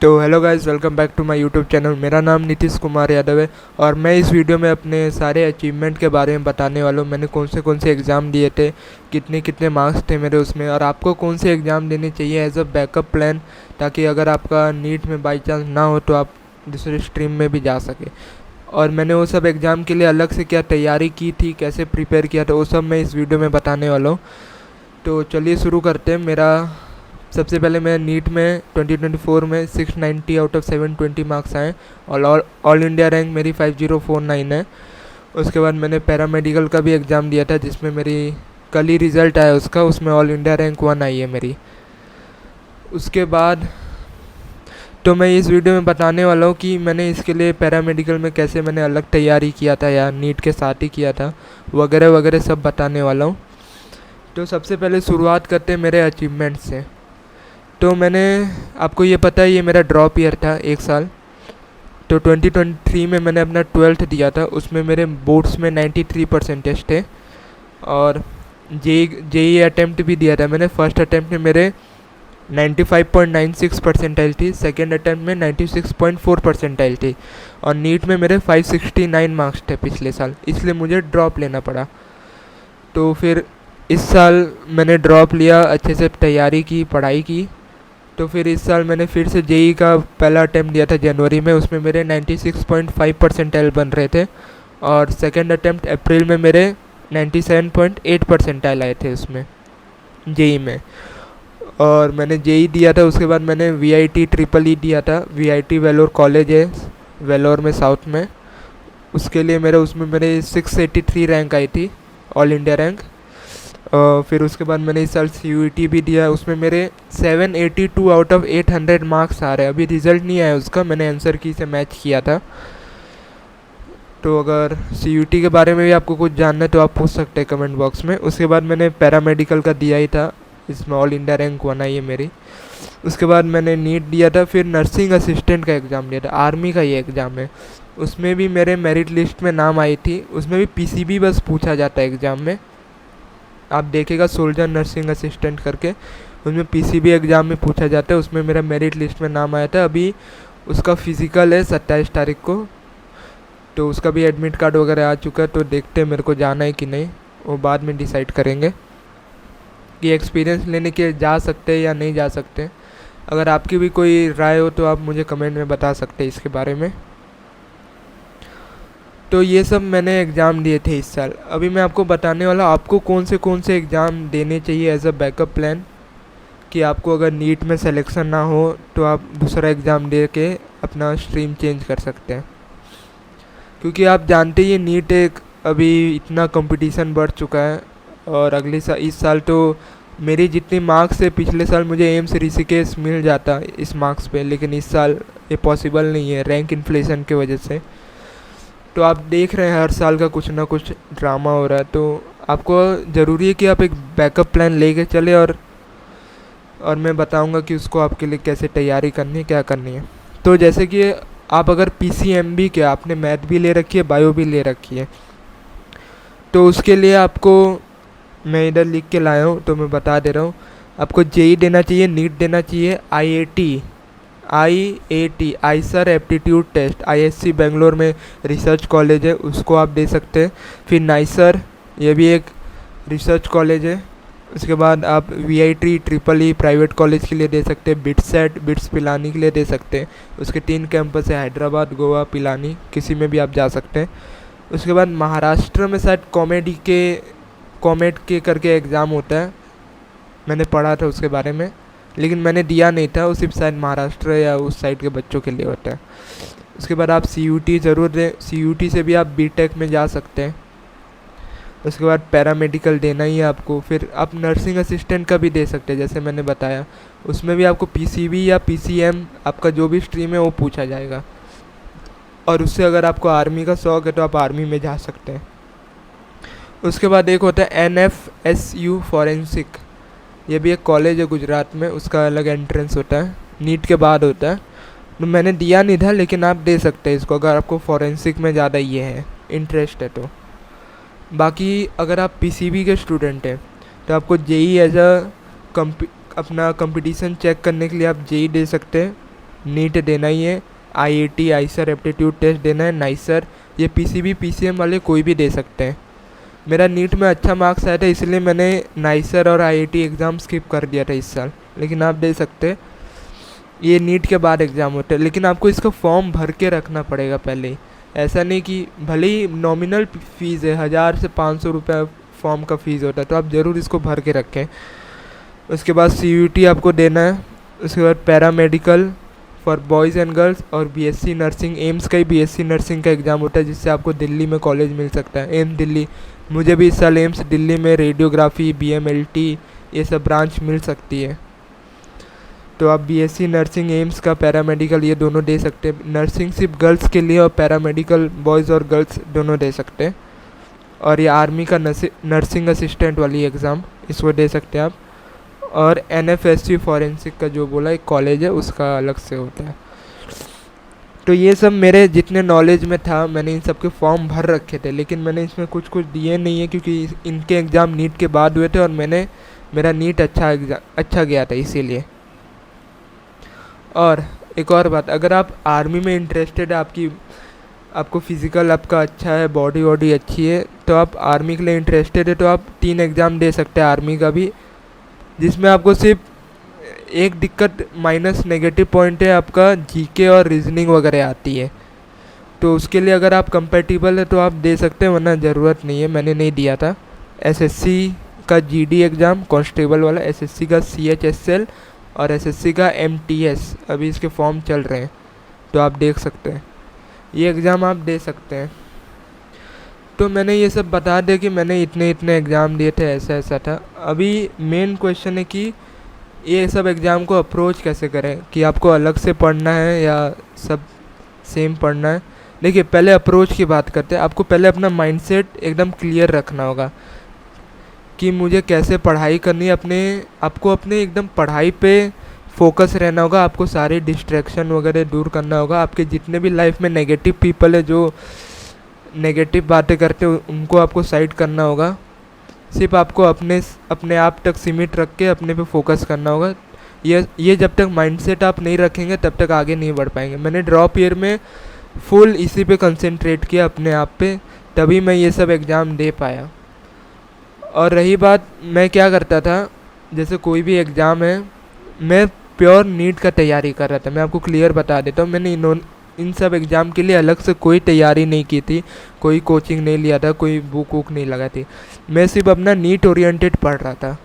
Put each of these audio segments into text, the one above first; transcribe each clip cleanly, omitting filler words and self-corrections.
तो hello guys, welcome back to my YouTube channel. मेरा नाम नीतीश कुमार यादव है और मैं इस वीडियो में अपने सारे अचीवमेंट के बारे में बताने वाला हूँ। मैंने कौन से एग्ज़ाम दिए थे, कितने कितने मार्क्स थे मेरे उसमें, और आपको कौन से एग्ज़ाम देने चाहिए एज अ बैकअप प्लान, ताकि अगर आपका नीट में बाई चांस ना हो तो आप दूसरे स्ट्रीम में भी जा सके। और मैंने वो सब एग्ज़ाम के लिए अलग से क्या तैयारी की थी, कैसे प्रिपेयर किया था, वो सब मैं इस वीडियो में बताने वाला हूँ। तो चलिए शुरू करते हैं। मेरा सबसे पहले मैं नीट में 2024 में 690 आउट ऑफ 720 मार्क्स आए और ऑल इंडिया रैंक मेरी 5049 है। उसके बाद मैंने पैरामेडिकल का भी एग्ज़ाम दिया था, जिसमें मेरी कल ही रिज़ल्ट आया उसका, उसमें ऑल इंडिया रैंक 1 आई है मेरी। उसके बाद तो मैं इस वीडियो में बताने वाला हूँ कि मैंने इसके लिए पैरामेडिकल में कैसे मैंने अलग तैयारी किया था या नीट के साथ ही किया था, वगैरह वगैरह सब बताने वाला हूँ। तो सबसे पहले शुरुआत करते हैं मेरे अचीवमेंट से। तो मैंने, आपको ये पता है, ये मेरा ड्रॉप ईयर था 1 साल। तो 2023 में मैंने अपना 12th दिया था, उसमें मेरे बोर्ड्स में 93 परसेंटेज थे। और जेई अटैम्प्ट भी दिया था मैंने। फर्स्ट अटैम्प्ट में मेरे 95.96 परसेंटाइल थी, सेकेंड अटैम्प्ट में 96.4 परसेंटाइल थी, और नीट में मेरे 569 मार्क्स थे पिछले साल, इसलिए मुझे ड्रॉप लेना पड़ा। तो फिर इस साल मैंने ड्रॉप लिया, अच्छे से तैयारी की, पढ़ाई की। तो फिर इस साल मैंने फिर से जेई का पहला अटैम्प्ट दिया था जनवरी में, उसमें मेरे 96.5 परसेंटाइल बन रहे थे, और सेकंड अटैम्प्ट अप्रैल में मेरे 97.8 परसेंटाइल आए थे उसमें, जेई में। और मैंने जेई दिया था, उसके बाद मैंने वीआईटी ट्रिपल ई दिया था। वीआईटी वेलोर कॉलेज है, वेलोर में, साउथ में। उसके लिए मेरे उसमें मेरे 683 रैंक आई थी, ऑल इंडिया रैंक। फिर उसके बाद मैंने इस साल CUET भी दिया, उसमें मेरे 782 आउट ऑफ 800 मार्क्स आ रहे हैं। अभी रिज़ल्ट नहीं आया उसका, मैंने आंसर की से मैच किया था। तो अगर CUET के बारे में भी आपको कुछ जानना है तो आप पूछ सकते हैं कमेंट बॉक्स में। उसके बाद मैंने पैरामेडिकल का दिया ही था, इसमें ऑल इंडिया रैंक 1 आई है मेरी। उसके बाद मैंने नीट दिया था, फिर नर्सिंग असिस्टेंट का एग्ज़ाम दिया था, आर्मी का ये एग्ज़ाम है। उसमें भी मेरे मेरिट लिस्ट में नाम आई थी, उसमें भी PCB बस पूछा जाता है एग्ज़ाम में। आप देखेगा सोल्जर नर्सिंग असिस्टेंट करके, उसमें PCB एग्ज़ाम में पूछा जाता है, उसमें मेरा मेरिट लिस्ट में नाम आया था। अभी उसका फिज़िकल है 27 तारीख को, तो उसका भी एडमिट कार्ड वगैरह आ चुका है। तो देखते हैं मेरे को जाना है कि नहीं, वो बाद में डिसाइड करेंगे कि एक्सपीरियंस लेने के जा सकते हैं या नहीं जा सकते। अगर आपकी भी कोई राय हो तो आप मुझे कमेंट में बता सकते हैं इसके बारे में। तो ये सब मैंने एग्ज़ाम दिए थे इस साल। अभी मैं आपको बताने वाला आपको कौन से एग्ज़ाम देने चाहिए एज अ बैकअप प्लान, कि आपको अगर नीट में सिलेक्शन ना हो तो आप दूसरा एग्ज़ाम दे के अपना स्ट्रीम चेंज कर सकते हैं। क्योंकि आप जानते ही नीट एक, अभी इतना कंपटीशन बढ़ चुका है। और अगले साल, इस साल तो मेरी जितनी मार्क्स है, पिछले साल मुझे एम्स ऋषिकेश मिल जाता इस मार्क्स पे, लेकिन इस साल ये पॉसिबल नहीं है रैंक इन्फ्लेशन की वजह से। तो आप देख रहे हैं हर साल का कुछ ना कुछ ड्रामा हो रहा है। तो आपको ज़रूरी है कि आप एक बैकअप प्लान लेके चले, और मैं बताऊंगा कि उसको आपके लिए कैसे तैयारी करनी है, क्या करनी है। तो जैसे कि आप अगर PCMB के, आपने मैथ भी ले रखी है, बायो भी ले रखी है, तो उसके लिए आपको, मैं इधर लिख के लाया हूँ तो मैं बता दे रहा हूँ। आपको जेई देना चाहिए, नीट देना चाहिए, IIT IISER aptitude test, ISC Bangalore में रिसर्च कॉलेज है, उसको आप दे सकते हैं। फिर नाइसर, ये भी एक रिसर्च कॉलेज है। उसके बाद आप VIT triple E private college के लिए दे सकते हैं। बिट्स पिलानी के लिए दे सकते हैं, उसके 3 कैंपस है, हैदराबाद, गोवा, पिलानी, किसी में भी आप जा सकते हैं। उसके बाद महाराष्ट्र में शायद कॉमेट के करके एग्ज़ाम होता है, मैंने पढ़ा था उसके बारे में, लेकिन मैंने दिया नहीं था। वो सिर्फ शायद महाराष्ट्र या उस साइड के बच्चों के लिए होता है। उसके बाद आप CUET ज़रूर दें, CUET से भी आप BTech में जा सकते हैं। उसके बाद पैरामेडिकल देना ही है आपको। फिर आप नर्सिंग असिस्टेंट का भी दे सकते हैं, जैसे मैंने बताया, उसमें भी आपको PCB या PCM, आपका जो भी स्ट्रीम है वो पूछा जाएगा। और उससे अगर आपको आर्मी का शौक़ है तो आप आर्मी में जा सकते हैं। उसके बाद एक होता है NFSU फॉरेंसिक, ये भी एक कॉलेज है गुजरात में, उसका अलग एंट्रेंस होता है, नीट के बाद होता है। तो मैंने दिया नहीं था, लेकिन आप दे सकते हैं इसको अगर आपको फॉरेंसिक में ज़्यादा ये है, इंटरेस्ट है तो। बाकी अगर आप PCB के स्टूडेंट हैं तो आपको जेई एज अ अपना कंपटीशन चेक करने के लिए आप जेई दे सकते हैं। नीट देना ही है, आईआईटी आईसर एप्टीट्यूड टेस्ट देना है, नाइसर, ये पीसीबी पीसीएम वाले कोई भी दे सकते हैं। मेरा नीट में अच्छा मार्क्स आया था इसलिए मैंने नाइसर और आईआईटी एग्ज़ाम स्किप कर दिया था इस साल, लेकिन आप दे सकते। ये नीट के बाद एग्ज़ाम होता है, लेकिन आपको इसका फॉर्म भर के रखना पड़ेगा पहले ही। ऐसा नहीं कि भले ही नॉमिनल फ़ीस है, 1000 से 500 रुपये फॉर्म का फ़ीस होता है, तो आप ज़रूर इसको भर के रखें। उसके बाद सीयूईटी आपको देना है। उसके बाद paramedical for boys and girls और बीएससी नर्सिंग, एम्स का ही बीएससी नर्सिंग का एग्ज़ाम होता है जिससे आपको दिल्ली में कॉलेज मिल सकता है, एम्स दिल्ली। मुझे भी इस साल एम्स दिल्ली में रेडियोग्राफी बीएमएलटी ये सब ब्रांच मिल सकती है। तो आप बीएससी नर्सिंग एम्स का पैरामेडिकल ये दोनों दे सकते हैं। नर्सिंग सिर्फ गर्ल्स के लिए और पैरामेडिकल बॉयज़ और गर्ल्स दोनों दे सकते हैं। और ये आर्मी का नर्सिंग असिस्टेंट वाली एग्ज़ाम इसको दे सकते हैं आप। और एनएफएससी फॉरेंसिक का जो बोला एक कॉलेज है उसका अलग से होता है। तो ये सब मेरे जितने नॉलेज में था मैंने इन सब के फॉर्म भर रखे थे, लेकिन मैंने इसमें कुछ कुछ दिए नहीं है क्योंकि इनके एग्ज़ाम नीट के बाद हुए थे और मेरा नीट अच्छा गया था इसीलिए। और एक और बात, अगर आप आर्मी में इंटरेस्टेड है, आपको फिज़िकल आपका अच्छा है, बॉडी वॉडी अच्छी है, तो आप आर्मी के लिए इंटरेस्टेड है तो आप 3 एग्ज़ाम दे सकते हैं आर्मी का भी, जिसमें आपको सिर्फ एक दिक्कत माइनस नेगेटिव पॉइंट है, आपका जीके और रीजनिंग वगैरह आती है। तो उसके लिए अगर आप कंपेटिबल है तो आप दे सकते हैं, वरना ज़रूरत नहीं है, मैंने नहीं दिया था। एसएससी का जीडी एग्ज़ाम कांस्टेबल वाला, एसएससी का सीएचएसएल और एसएससी का एमटीएस अभी इसके फॉर्म चल रहे हैं, तो आप देख सकते हैं, ये एग्ज़ाम आप दे सकते हैं। तो मैंने ये सब बता दिया कि मैंने इतने एग्ज़ाम दिए थे, ऐसा ऐसा था। अभी मेन क्वेश्चन है कि ये सब एग्ज़ाम को अप्रोच कैसे करें, कि आपको अलग से पढ़ना है या सब सेम पढ़ना है। देखिए पहले अप्रोच की बात करते हैं। आपको पहले अपना माइंडसेट एकदम क्लियर रखना होगा कि मुझे कैसे पढ़ाई करनी है। आपको अपने एकदम पढ़ाई पे फोकस रहना होगा, आपको सारे डिस्ट्रैक्शन वगैरह दूर करना होगा। आपके जितने भी लाइफ में नेगेटिव पीपल है जो नेगेटिव बातें करते हैं उनको आपको साइड करना होगा। सिर्फ आपको अपने आप तक सीमित रख के अपने पे फोकस करना होगा। ये जब तक माइंडसेट आप नहीं रखेंगे तब तक आगे नहीं बढ़ पाएंगे। मैंने ड्रॉप ईयर में फुल इसी पे कंसंट्रेट किया अपने आप पे, तभी मैं ये सब एग्ज़ाम दे पाया। और रही बात मैं क्या करता था, जैसे कोई भी एग्ज़ाम है, मैं प्योर नीट का तैयारी कर रहा था। मैं आपको क्लियर बता देता हूँ, मैंने इन सब एग्ज़ाम के लिए अलग से कोई तैयारी नहीं की थी, कोई कोचिंग नहीं लिया था, कोई बुक वुक नहीं लगा थी। मैं सिर्फ अपना नीट ओरिएंटेड पढ़ रहा था।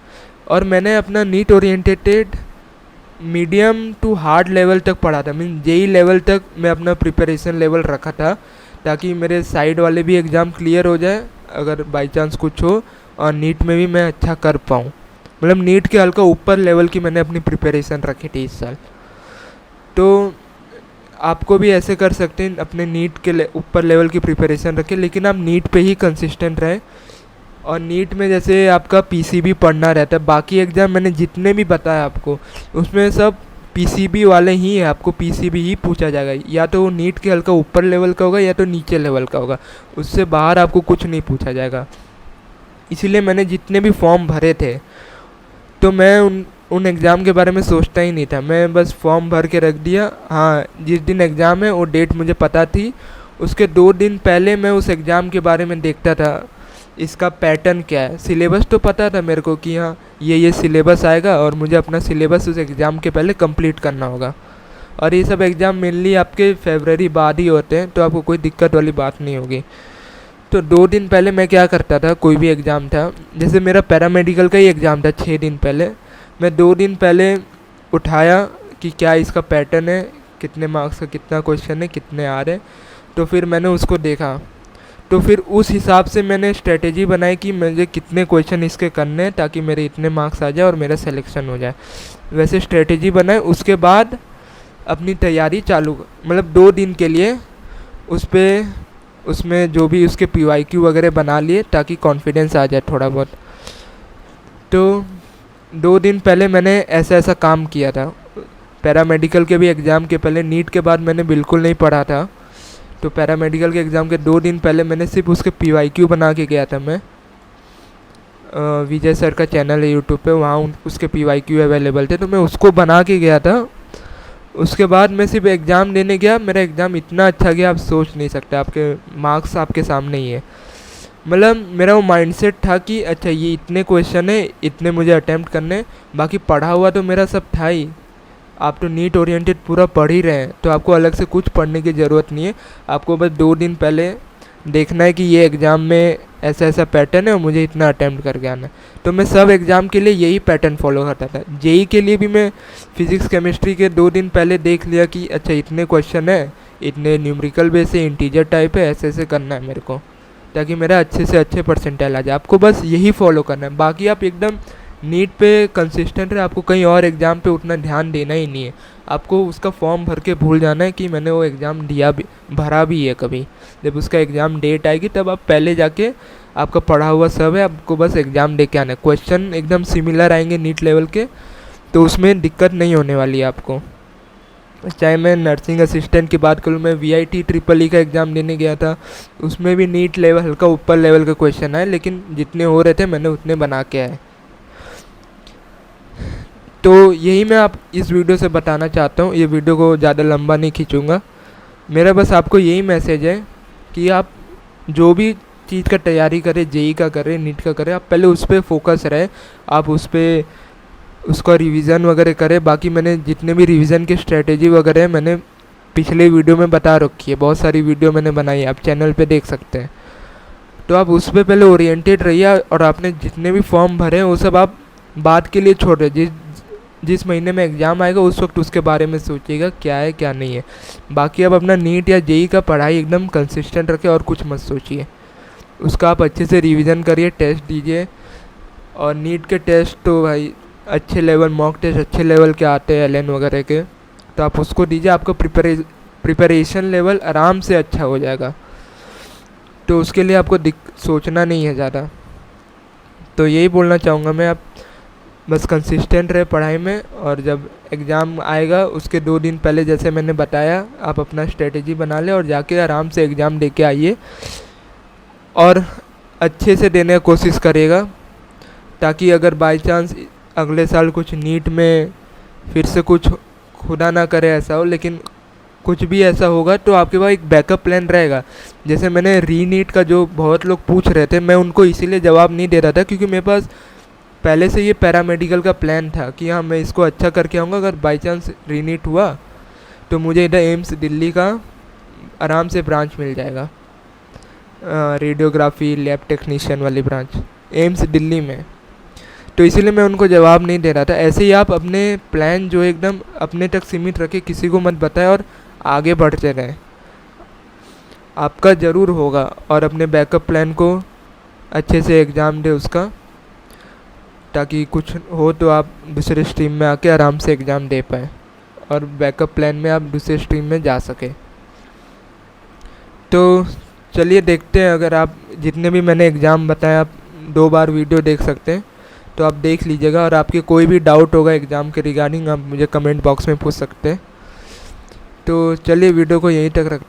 और मैंने अपना NEET oriented medium to hard level तक पढ़ा था, मीन जेई लेवल तक मैं अपना प्रिपरेशन लेवल रखा था, ताकि मेरे साइड वाले भी एग्ज़ाम क्लियर हो जाए अगर बाई चांस कुछ हो, और नीट में भी मैं अच्छा कर पाऊँ। मतलब नीट के हल्का ऊपर लेवल की मैंने अपनी प्रिपरेशन रखी थी इस साल। तो आपको भी ऐसे कर सकते हैं, अपने नीट के ऊपर लेवल की प्रिपरेशन रखें, लेकिन आप नीट पे ही कंसिस्टेंट रहें। और नीट में जैसे आपका पीसीबी पढ़ना रहता है, बाकी एग्ज़ाम मैंने जितने भी बताया आपको उसमें सब पीसीबी वाले ही है, आपको पीसीबी ही पूछा जाएगा। या तो वो नीट के हल्का ऊपर लेवल का होगा या तो नीचे लेवल का होगा, उससे बाहर आपको कुछ नहीं पूछा जाएगा। इसीलिए मैंने जितने भी फॉर्म भरे थे तो मैं उन एग्ज़ाम के बारे में सोचता ही नहीं था, मैं बस फॉर्म भर के रख दिया। हाँ, जिस दिन एग्ज़ाम है वो डेट मुझे पता थी, उसके 2 दिन पहले मैं उस एग्ज़ाम के बारे में देखता था, इसका पैटर्न क्या है। सिलेबस तो पता था मेरे को कि हाँ ये सिलेबस आएगा और मुझे अपना सिलेबस उस एग्ज़ाम के पहले कंप्लीट करना होगा। और ये सब एग्ज़ाम मेनली आपके फरवरी बाद ही होते हैं, तो आपको कोई दिक्कत वाली बात नहीं होगी। तो 2 दिन पहले मैं क्या करता था, कोई भी एग्ज़ाम था, जैसे मेरा पैरामेडिकल का ही एग्ज़ाम था 6 दिन पहले, मैं 2 दिन पहले उठाया कि क्या इसका पैटर्न है, कितने मार्क्स का कितना क्वेश्चन है, कितने आ रहे। तो फिर मैंने उसको देखा, तो फिर उस हिसाब से मैंने स्ट्रेटेजी बनाई कि मुझे कितने क्वेश्चन इसके करने हैं ताकि मेरे इतने मार्क्स आ जाए और मेरा सिलेक्शन हो जाए। वैसे स्ट्रेटेजी बनाए, उसके बाद अपनी तैयारी चालू, मतलब 2 दिन के लिए उसमें जो भी उसके PYQ वगैरह बना लिए ताकि कॉन्फिडेंस आ जाए थोड़ा बहुत। तो 2 दिन पहले मैंने ऐसा काम किया था। पैरामेडिकल के भी एग्ज़ाम के पहले, नीट के बाद मैंने बिल्कुल नहीं पढ़ा था, तो पैरामेडिकल के एग्ज़ाम के 2 दिन पहले मैंने सिर्फ उसके PYQ बना के गया था। मैं विजय सर का चैनल है यूट्यूब पे, वहाँ उसके PYQ अवेलेबल थे, तो मैं उसको बना के गया था। उसके बाद मैं सिर्फ एग्ज़ाम देने गया, मेरा एग्ज़ाम इतना अच्छा गया आप सोच नहीं सकते, आपके मार्क्स आपके सामने ही है। मतलब मेरा वो माइंडसेट था कि अच्छा ये इतने क्वेश्चन है, इतने मुझे अटैम्प्ट करने, बाकी पढ़ा हुआ तो मेरा सब था ही। आप तो नीट ओरिएंटेड पूरा पढ़ ही रहे हैं, तो आपको अलग से कुछ पढ़ने की ज़रूरत नहीं है। आपको बस 2 दिन पहले देखना है कि ये एग्ज़ाम में ऐसा ऐसा पैटर्न है और मुझे इतना अटैम्प्ट करके आना है। तो मैं सब एग्ज़ाम के लिए यही पैटर्न फॉलो करता था। जेई के लिए भी मैं फिज़िक्स केमिस्ट्री के 2 दिन पहले देख लिया कि अच्छा इतने क्वेश्चन है, इतने न्यूमेरिकल बेस है, इंटीजर टाइप है, ऐसे ऐसे करना है मेरे को, ताकि मेरा अच्छे से अच्छे परसेंटाइल आ जाए। आपको बस यही फॉलो करना है, बाकी आप एकदम नीट पे कंसिस्टेंट रहे, आपको कहीं और एग्ज़ाम पे उतना ध्यान देना ही नहीं है। आपको उसका फॉर्म भर के भूल जाना है कि मैंने वो एग्ज़ाम दिया भी, भरा भी है कभी। जब उसका एग्ज़ाम डेट आएगी तब आप पहले जाके, आपका पढ़ा हुआ सब है, आपको बस एग्ज़ाम दे के आना है। क्वेश्चन एकदम सिमिलर आएंगे नीट लेवल के, तो उसमें दिक्कत नहीं होने वाली है आपको। चाहे मैं नर्सिंग असिस्टेंट की बात करूँ, मैं VIT ट्रिपल ई का एग्ज़ाम देने गया था, उसमें भी नीट लेवल हल्का ऊपर लेवल का क्वेश्चन आए, लेकिन जितने हो रहे थे मैंने उतने बना के आए। तो यही मैं आप इस वीडियो से बताना चाहता हूँ। ये वीडियो को ज़्यादा लंबा नहीं खींचूँगा, मेरा बस आपको यही मैसेज है कि आप जो भी चीज़ का तैयारी करें, जेई का करें, नीट का करें, आप पहले उस पर फोकस रहे, आप उस पर उसका रिवीजन वगैरह करें। बाकी मैंने जितने भी रिवीजन की स्ट्रेटेजी वगैरह है मैंने पिछले वीडियो में बता रखी है, बहुत सारी वीडियो मैंने बनाई है, आप चैनल पे देख सकते हैं। तो आप उस पर पहले ओरिएंटेड रहिए, और आपने जितने भी फॉर्म भरे हैं वो सब आप बाद के लिए छोड़ रहे। जिस महीने में एग्ज़ाम आएगा उस वक्त उसके बारे में सोचिएगा क्या है क्या नहीं है। बाकी आप अपना नीट या जेई का पढ़ाई एकदम कंसिस्टेंट रखें और कुछ मत सोचिए। उसका आप अच्छे से रिवीजन करिए, टेस्ट दीजिए। और नीट के टेस्ट तो भाई अच्छे लेवल, मॉक टेस्ट अच्छे लेवल के आते हैं LN वगैरह के, तो आप उसको दीजिए, आपका प्रिपरेशन लेवल आराम से अच्छा हो जाएगा। तो उसके लिए आपको सोचना नहीं है ज़्यादा। तो यही बोलना चाहूँगा मैं, आप बस कंसिस्टेंट रहे पढ़ाई में, और जब एग्ज़ाम आएगा उसके 2 दिन पहले जैसे मैंने बताया आप अपना स्ट्रेटेजी बना लें और जाके आराम से एग्ज़ाम दे के आइए, और अच्छे से देने की कोशिश करेगा, ताकि अगर बाय चांस अगले साल कुछ नीट में फिर से कुछ, खुदा ना करे ऐसा हो, लेकिन कुछ भी ऐसा होगा तो आपके पास एक बैकअप प्लान रहेगा। जैसे मैंने री नीट का जो बहुत लोग पूछ रहे थे, मैं उनको इसीलिए जवाब नहीं दे रहा था क्योंकि मेरे पास पहले से ये पैरामेडिकल का प्लान था कि हाँ मैं इसको अच्छा करके आऊँगा, अगर बाई चांस री नीट हुआ तो मुझे इधर एम्स दिल्ली का आराम से ब्रांच मिल जाएगा, रेडियोग्राफी लैब टेक्नीशियन वाली ब्रांच एम्स दिल्ली में। तो इसीलिए मैं उनको जवाब नहीं दे रहा था। ऐसे ही आप अपने प्लान जो एकदम अपने तक सीमित रखें, किसी को मत बताएं और आगे बढ़ते रहें, आपका ज़रूर होगा। और अपने बैकअप प्लान को अच्छे से एग्ज़ाम दे उसका, ताकि कुछ हो तो आप दूसरे स्ट्रीम में आके आराम से एग्ज़ाम दे पाएँ और बैकअप प्लान में आप दूसरे स्ट्रीम में जा सके। तो चलिए देखते हैं, अगर आप जितने भी मैंने एग्ज़ाम बताया आप 2 बार वीडियो देख सकते हैं, तो आप देख लीजिएगा। और आपके कोई भी डाउट होगा एग्ज़ाम के रिगार्डिंग आप मुझे कमेंट बॉक्स में पूछ सकते हैं। तो चलिए वीडियो को यहीं तक रखते हैं।